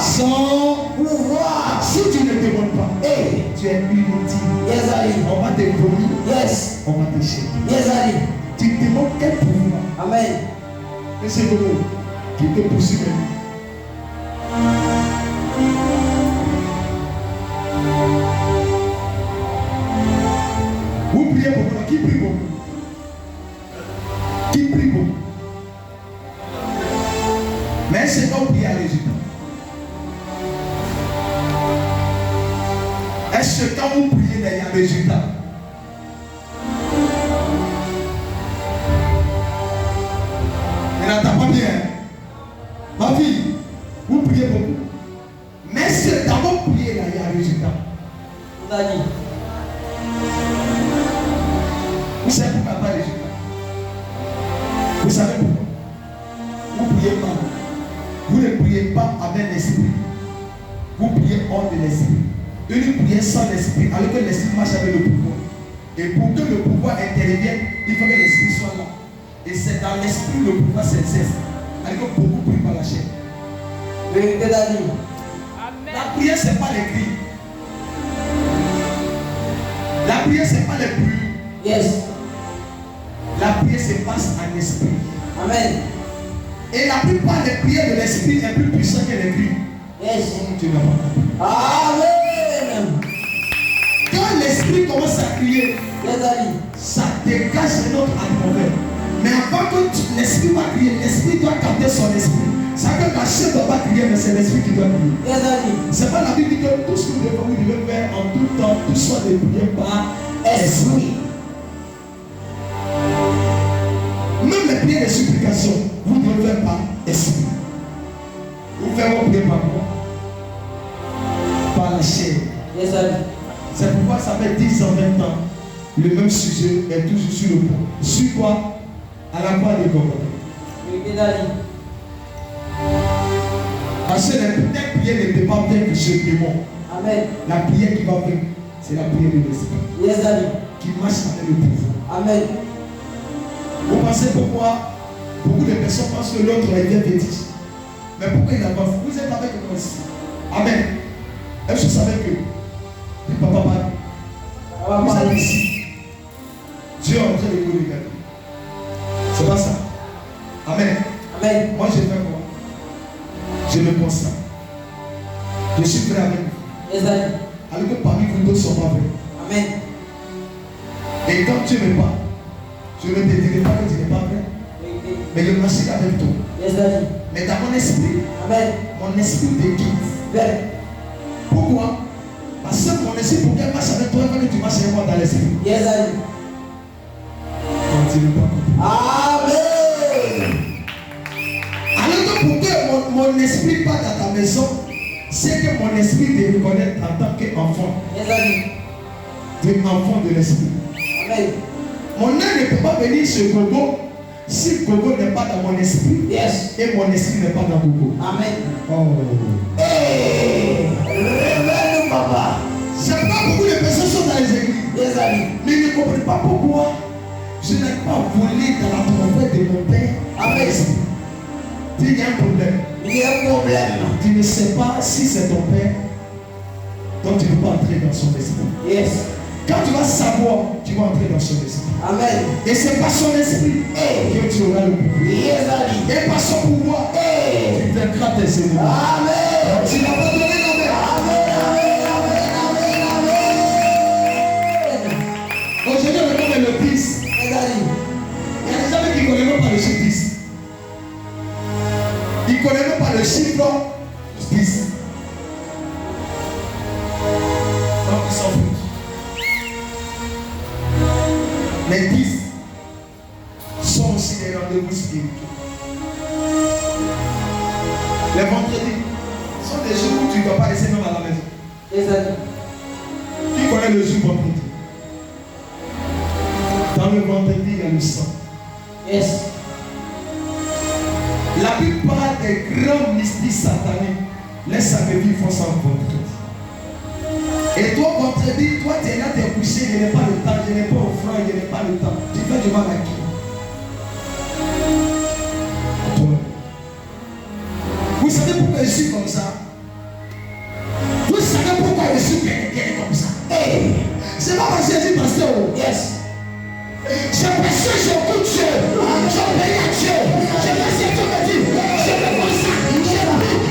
pouvoir. Si tu ne démontres pas, Hey. tu es inutile. Ezali. On va te vomir, Yes. on va te jeter. Ezali. Tu démontres quel pouvoir? Amen. Et c'est vous qui te poursuit même. Vous priez beaucoup, qui prie beaucoup? Qui prie beaucoup? Mais c'est quand vous priez à résultat. Est-ce que quand vous priez, il y a un résultat? Il n'entend pas bien. Ma fille, vous priez beaucoup. Mais c'est dans vos prières, il y a un résultat. Ezali. Vous savez pourquoi il n'y a pas de résultat? Vous savez pourquoi? Vous priez pas. Vous ne priez pas avec l'esprit. Vous priez hors de l'esprit. Une prière sans l'esprit, alors que l'esprit marche avec le pouvoir. Et pour que le pouvoir intervienne, il faut que l'esprit soit là. Et c'est dans l'esprit le pouvoir s'exerce. Alors que beaucoup prient par la chair. Ezali. La prière, ce n'est pas les cris. La prière, ce n'est pas les bruits. Yes. La prière se passe en esprit. Amen. Et la plupart des prières de l'esprit est plus puissant que les cris. Yes. Tu n'as pas compris. Amen. Quand l'esprit commence à crier, Ezali. ça dégage notre atmosphère. Mais avant que l'esprit va crier, l'esprit doit capter son esprit. Ça que la chair ne doit pas crier, mais c'est l'esprit qui doit crier. Yes, Daddy. C'est pas la Bible dit que tout ce que vous devez faire en tout temps, tout soit de prier par esprit. Même les prières de supplication, vous devez faire par esprit. Vous faites vos prières par quoi? Par la chair. Yes, Daddy. C'est pourquoi ça fait 10 ans, 20 ans. Le même sujet est toujours sur le point. Sur quoi? À la croix de Golgotha. Oui, Daddy. Parce que la prière ne peut pas faire que ce démon. Amen. La prière qui va venir, c'est la prière de l'esprit. Yes, Daddy. Qui marche avec le pouvoir. Amen. Vous pensez pourquoi beaucoup de personnes pensent que l'autre est bien bêtise. Mais pourquoi il avance? Vous êtes avec moi ici. Amen. Est-ce que vous savez que le papa vous êtes ici? Dieu est en train de vous regarder. C'est pas ça. Amen. Amen. Moi je fais quoi? Je me consacre. Je suis prêt avec vous. Yes, Daddy. Alors que parmi vous d'autres sont pas vrais. Amen. Et quand tu me parles, je ne te dirai pas que tu n'es pas vrai. Oui. Mais je marche avec toi. Yes, Daddy. Mais dans mon esprit, Amen. mon esprit te guide. Very. Pourquoi? Parce que mon esprit, pour qu'elle marche avec toi, il faut que tu marches avec moi dans l'esprit. Yes, Daddy. Continue pas. Amen. Alors que pour que mon esprit parte dans ta maison, c'est que mon esprit te reconnaît en tant qu'enfant. Yes, Daddy. Tu es enfant de l'esprit. Amen. Mon âme ne peut pas venir chez Gogo si Gogo n'est pas dans mon esprit. Yes. Et mon esprit n'est pas dans Gogo. Amen. Oh. Hey. Révèle-nous, papa. C'est pas beaucoup de personnes sont dans les églises. Yes, Daddy. Mais ils ne comprennent pas pourquoi je n'ai pas volé dans la trompette de mon père. Amen. Il y a un problème. Il y a un problème. Tu ne sais pas si c'est ton père, donc tu ne peux pas entrer dans son esprit. Yes. Quand tu vas savoir, tu vas entrer dans son esprit. Amen. Et c'est par son esprit que tu auras le pouvoir. Yes, Daddy. Et par son pouvoir, tu vaincras tes ennemis. Amen. Tu n'as pas donné la main. Amen. Amen. Amen. Amen. Aujourd'hui, le nom est le 10. Yes, Daddy. Il y a des gens qui ne connaissent même pas le chiffre 10. Ils ne connaissent même pas le chiffre 10. Donc ils s'en foutent. Les 10 sont aussi des rendez-vous spirituels. Les vendredis sont des jours où tu ne dois pas rester même à la maison. Yes, Daddy. Qui connaît le jour vendredi? Dans le vendredi, il y a le sang. Yes. La plupart des grands mystiques sataniques laissent sa vie font ça vendredi. Et toi, vendredi, toi, tu es là, tu es couché, je n'ai pas le temps, je n'ai pas offrant, je n'ai pas le temps. Tu fais du mal à qui? À toi. Vous savez pourquoi je suis comme ça? Vous savez pourquoi je suis quelqu'un comme ça? Hey. C'est pas parce que je dis pasteur. Yes. C'est parce que j'écoute Dieu. J'obéis à Dieu. Je fais ce que tu me dis. Je me consacre.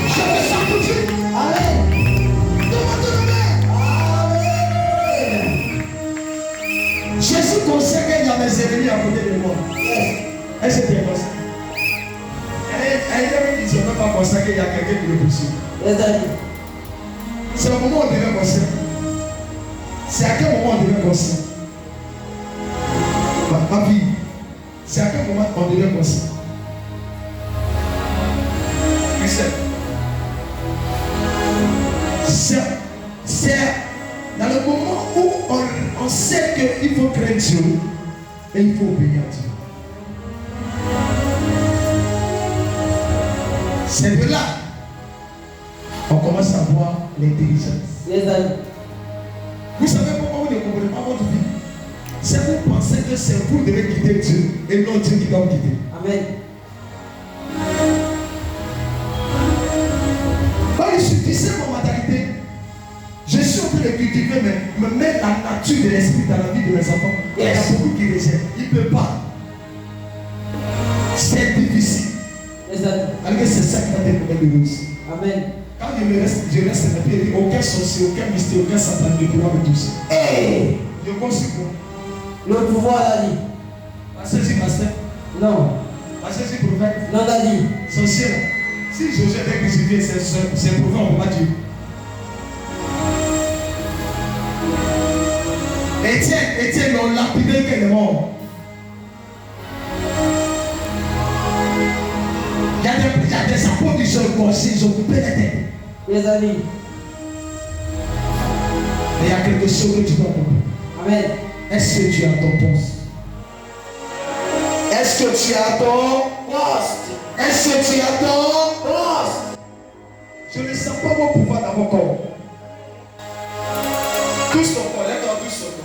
Je me sens tout Dieu. Amen. Jésus conseille qu'il y a mes ennemis à côté de moi. Est-ce que c'est comme ça? Elle ne sont même pas conscients qu'il y a quelqu'un qui le poursuit. Yes, Daddy. C'est le moment où on devient conscient. C'est à quel moment on devient conscient? Ma vie, c'est à quel moment on devient conscient? Christian. C'est dans le moment où on sait qu'il faut craindre Dieu et il faut obéir à Dieu. C'est de là on commence à voir l'intelligence. Yes, Daddy. Vous savez pourquoi vous ne comprenez pas votre vie? C'est vous pensez que c'est vous qui devez quitter Dieu et non Dieu qui doit vous quitter. Amen. Quand je suis c'est mon mentalité. Je suis en train de cultiver, mais me mettre la nature de l'esprit dans la vie de mes enfants. Il y a beaucoup qui rejettent. Ils ne peuvent pas. C'est difficile. Yes, Daddy. Malgré c'est ça qui va te permettre de réussir. Amen. Quand je reste à pied, aucun sorcier, aucun mystère, aucun satan ne pourra me toucher. Hey. Je conçois quoi? Le pouvoir, Daddy. Parce que c'est pasteur. Non. Parce que c'est prophète. Non, Daddy. Sorcier là. Si Si Josué était crucifié, c'est prouvé, on ne peut pas tuer. Étienne, on l'a lapidé qu'elle est mort. Il y a des apôtres qui sont coincés, ils ont coupé la tête. Yes, Daddy. Mais il y a quelque chose que tu dois comprendre. Amen. Est-ce que tu as ton poste? Est-ce que tu as ton poste? Est-ce que tu as ton poste? Je ne sens pas mon pouvoir dans mon corps. Touche ton corps, lève-toi, touche ton corps.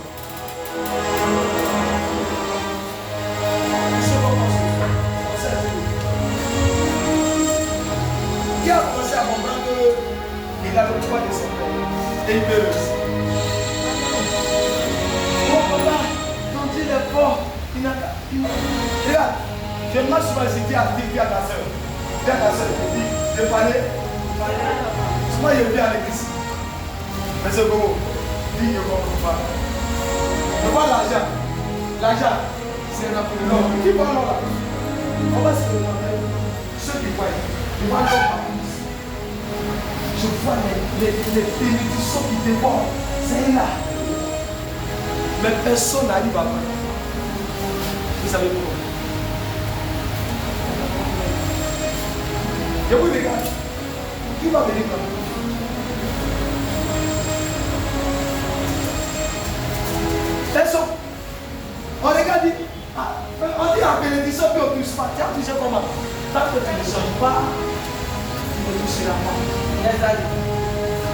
Qui a commencé à comprendre qu'il a le pouvoir de son corps et il peut réussir? Mon papa, quand il est fort, il n'a qu'à. Regarde, je marche souvent ici, dis à ta soeur. Dis à ta soeur, dis, de parler. Souvent, je viens à l'église. Mais c'est beau. Dis, je comprends pas. Je vois l'argent. L'argent, c'est un peu long. Qui voit l'or là? On va se demander. Ceux qui voient, ils voient l'or en plus. Je vois les bénédictions qui débordent. C'est là. Mais personne n'arrive à voir. Vous savez pourquoi? Je vous regarde. Qui va venir comme vous? Personne. On regarde, on dit la bénédiction puis on ne touche pas. Tu as touché comment? Tant que tu ne changes pas, tu ne toucheras pas.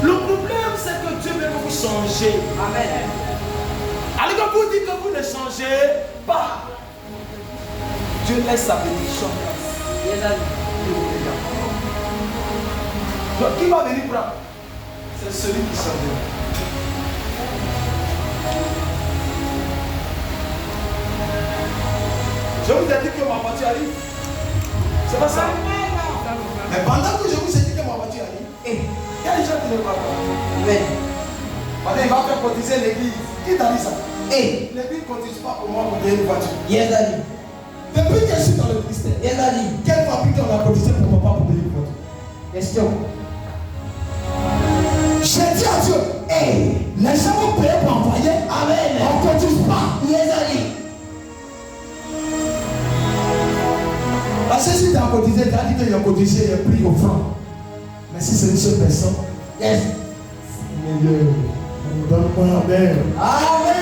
Le problème, c'est que Dieu veut vous changer. Amen. Alors que vous dites que vous ne changez pas, Dieu laisse sa bénédiction. Donc qui va venir prendre? C'est celui qui change. Je vous ai dit que ma voiture arrive. C'est pas ça. Mais pendant que je vous ai dit que ma voiture arrive, il y a des gens qui ne parlent pas. Maintenant, il va faire cotiser l'église. Qui t'a dit ça? L'église ne cotise pas pour moi pour payer une voiture. Yes, Daddy. Depuis que je suis dans le ministère, Yes, Daddy. quelle fabrique on a cotisé pour papa pour payer une voiture? Question. J'ai dit à Dieu, les gens vont payer pour envoyer. Amen. On ne cotise pas. Yes, Daddy. Parce que si tu as cotisé, tu as dit qu'il a cotisé, il a pris au franc. Mais si c'est une seule personne, Yes. Dieu, donne-moi Amen. Amen.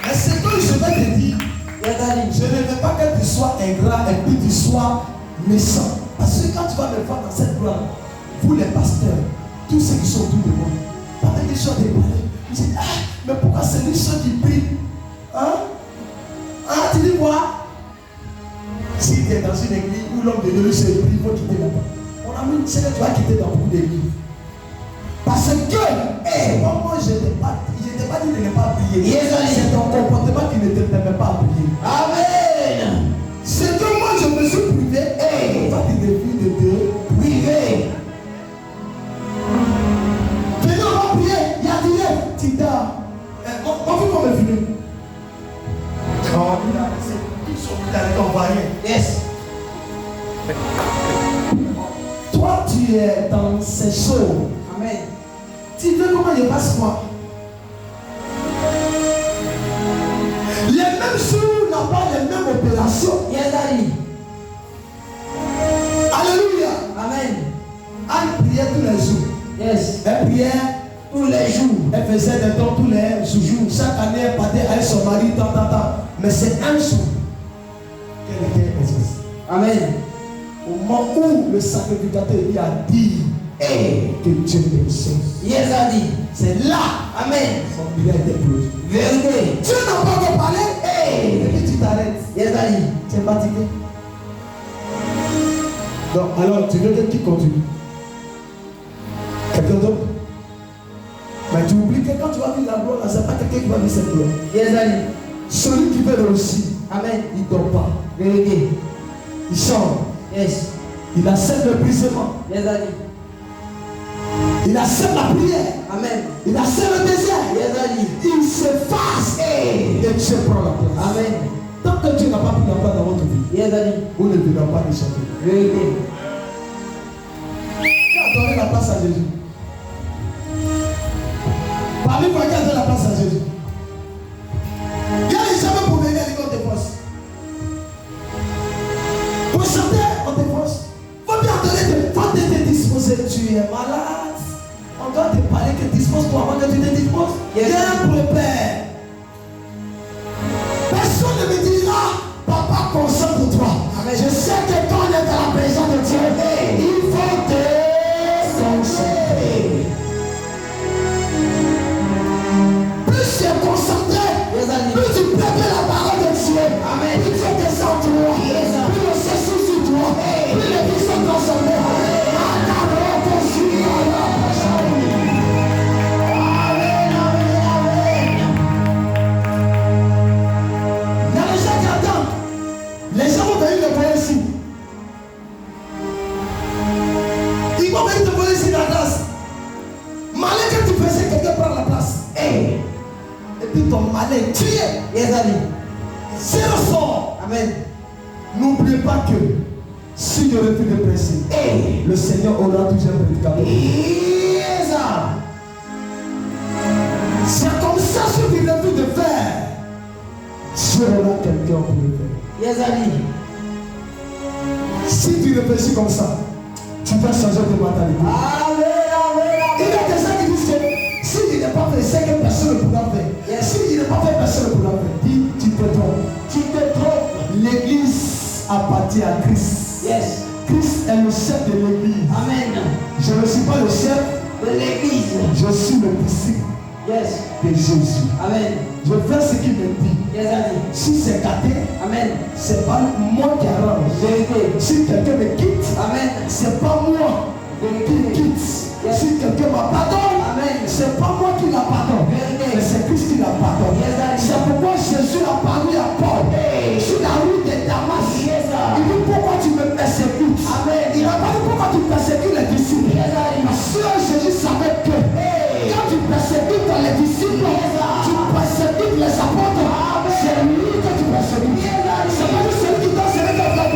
Mais c'est que je vais te dire, Yes, Daddy. je ne veux pas que tu sois ingrat et puis tu sois méchant. Parce que quand tu vas me voir dans cette gloire, vous les pasteurs, tous ceux qui sont autour de moi, pendant qu'ils sont déparés, ils disent, mais pourquoi c'est lui seul qui prie? Hein? Tu dis quoi? Si tu es dans une église où l'homme de Dieu se prie, il faut quitter là-bas. On a mis une scène, tu vas quitter dans beaucoup d'églises. Parce que, moi, je t'ai pas dit de ne pas prier. C'est ton comportement qui ne te permet pas de prier. Amen. C'est que moi, je me suis privé. Toi, tu devines de te priver. Venez, on va prier. Il y a dit, Tita. Mon fils, comment est venu? Oh, il a laissé tout son talent, on va rien. Yes. Toi, tu es dans ces choses. Amen. Tu veux comment je passe moi? Les mêmes jours n'ont pas les mêmes opérations. Yes, Daddy. Alléluia. Amen. Anne priait tous les jours. Yes. Elle priait Tous les jours. Elle faisait des dons tous les jours. Chaque année, elle partait avec son mari, tant. Mais c'est un jour qu'elle était exaucée. Amen. Au moment où le sacrificateur lui a dit que Dieu te sauve. Yes, Daddy. C'est là. Amen. Son billet était clos. Vérité. Dieu n'a pas encore parlé. Et puis tu t'arrêtes. Yes, Daddy. Tu es fatigué. Donc, alors, tu veux que qui continue? Quelqu'un d'autre? Mais tu oublies que quand tu vas vivre la gloire, ce n'est pas quelqu'un qui va vivre cette gloire. Yes, Daddy. Celui qui veut réussir, Amen. il ne dort pas. Vérité. Il chante. Yes. Il accepte le brisement. Yes, Daddy. Il accepte la prière. Amen. Il accepte le désert. Yes, Daddy. Il s'efface et Dieu prend la place. Amen. Tant que Dieu n'a pas pris la place dans votre vie, vous ne verrez pas échapper. Qui a donné la place à Jésus? Parmi-moi qui a donné la place à Jésus? Il y a les gens pour venir à l'école de force. Pour chanter, on te force. Faut bien te disposer. Tu es malade. On doit te parler que dispose-toi avant que tu te disposes. Viens pour le Père. Personne ne me dira, papa, concentre-toi. Je sais que quand on est dans la présence de Dieu, il faut te concentrer. Plus tu es concentré, plus tu prépares la parole de Dieu. Plus tu es descend toi, plus le cesse sur toi, plus les vies sont consommées. Les gens vont venir te voler ici. Ils vont venir te voler ici dans la place. Malin que tu faisais, quelqu'un prend la place. Et puis ton malin, tu es. C'est le sort. Amen. N'oubliez pas que si je refuse de presser, le Seigneur aura toujours un prédicateur. C'est comme ça ce qu'il refuse de faire. Dieu aura quelqu'un pour le faire. Si tu réfléchis comme ça, tu vas changer de mentalité. Il y a des gens qui disent que si il n'est pas fait, c'est que personne ne pourra faire. Si il n'est pas fait, personne ne pourra faire. Dis, tu te trompes. Tu te trompes. L'église appartient à Christ. Christ est le chef de l'église. Amen. Je ne suis pas le chef de l'église. Je suis le disciple de Jésus. Amen. Je fais ce qu'il me dit. Si c'est gâté, c'est pas moi qui arrange. Si quelqu'un me quitte, c'est pas moi qui quitte. Si quelqu'un m'abandonne, c'est pas moi qui l'abandonne, mais c'est Christ qui l'abandonne. C'est pourquoi Jésus a parlé à Paul sur la rue de Damas. Il dit pourquoi tu me persécutes. Il a pas dit pourquoi tu persécutes les disciples. Parce que Jésus savait que quand tu persécutes les disciples, tu persécutes les apôtres. C'est lui que tu persécutes. C'est pas lui celui qui donne, c'est lui qui donne.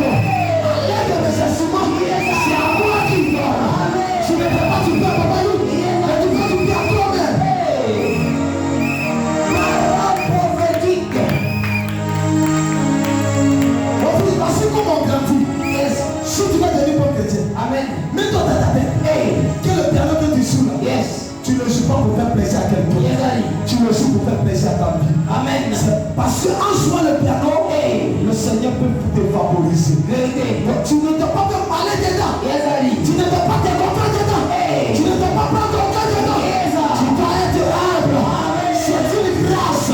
Enlève mes instruments. C'est à moi qui donne. Tu ne peux pas du bien, papa, mais tu fais du bien à toi-même. Parole prophétique. Voici comment on grandit. Si tu vas devenir bon chrétien, mets-toi dans ta tête. Quel est le piano que tu joues là? Tu ne joues pas pour faire plaisir à quelqu'un. Tu le joues pour faire plaisir à ta vie. Amen. Parce qu'en jouant le piano, le Seigneur peut te favoriser. Donc tu ne dois pas te parler dedans. Tu ne dois pas te comprendre dedans. Tu ne dois pas prendre ton cœur dedans. Tu dois être humble. C'est une grâce.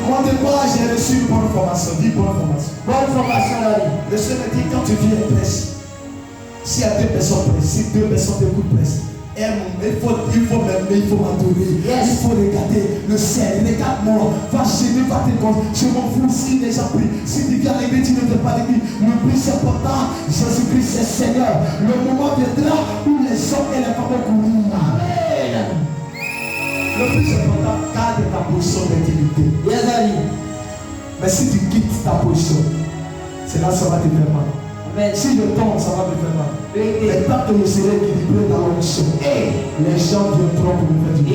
Moi de quoi j'ai reçu une bonne formation. Dis bonne formation. Bonne formation. Le Seigneur dit quand tu viens presse, s'il y a deux personnes presse, si deux personnes t'écoutent presse, il faut m'aimer, il faut m'adorer, il faut regarder le ciel, regarde-moi, va chez lui, va te compte, je m'en fous s'il est déjà pris, si tu viens à l'église, tu ne veux pas l'église, le plus c'est important, Jésus-Christ c'est Seigneur, le moment viendra où les hommes et les femmes vont courir. Amen. Le plus important, garde ta position d'intimité. Mais si tu quittes ta position, c'est là que ça va te faire mal. Si je tombe, ça va me faire mal. Mais tant que je serai équilibré dans l'onction, les gens viendront pour me faire du bien.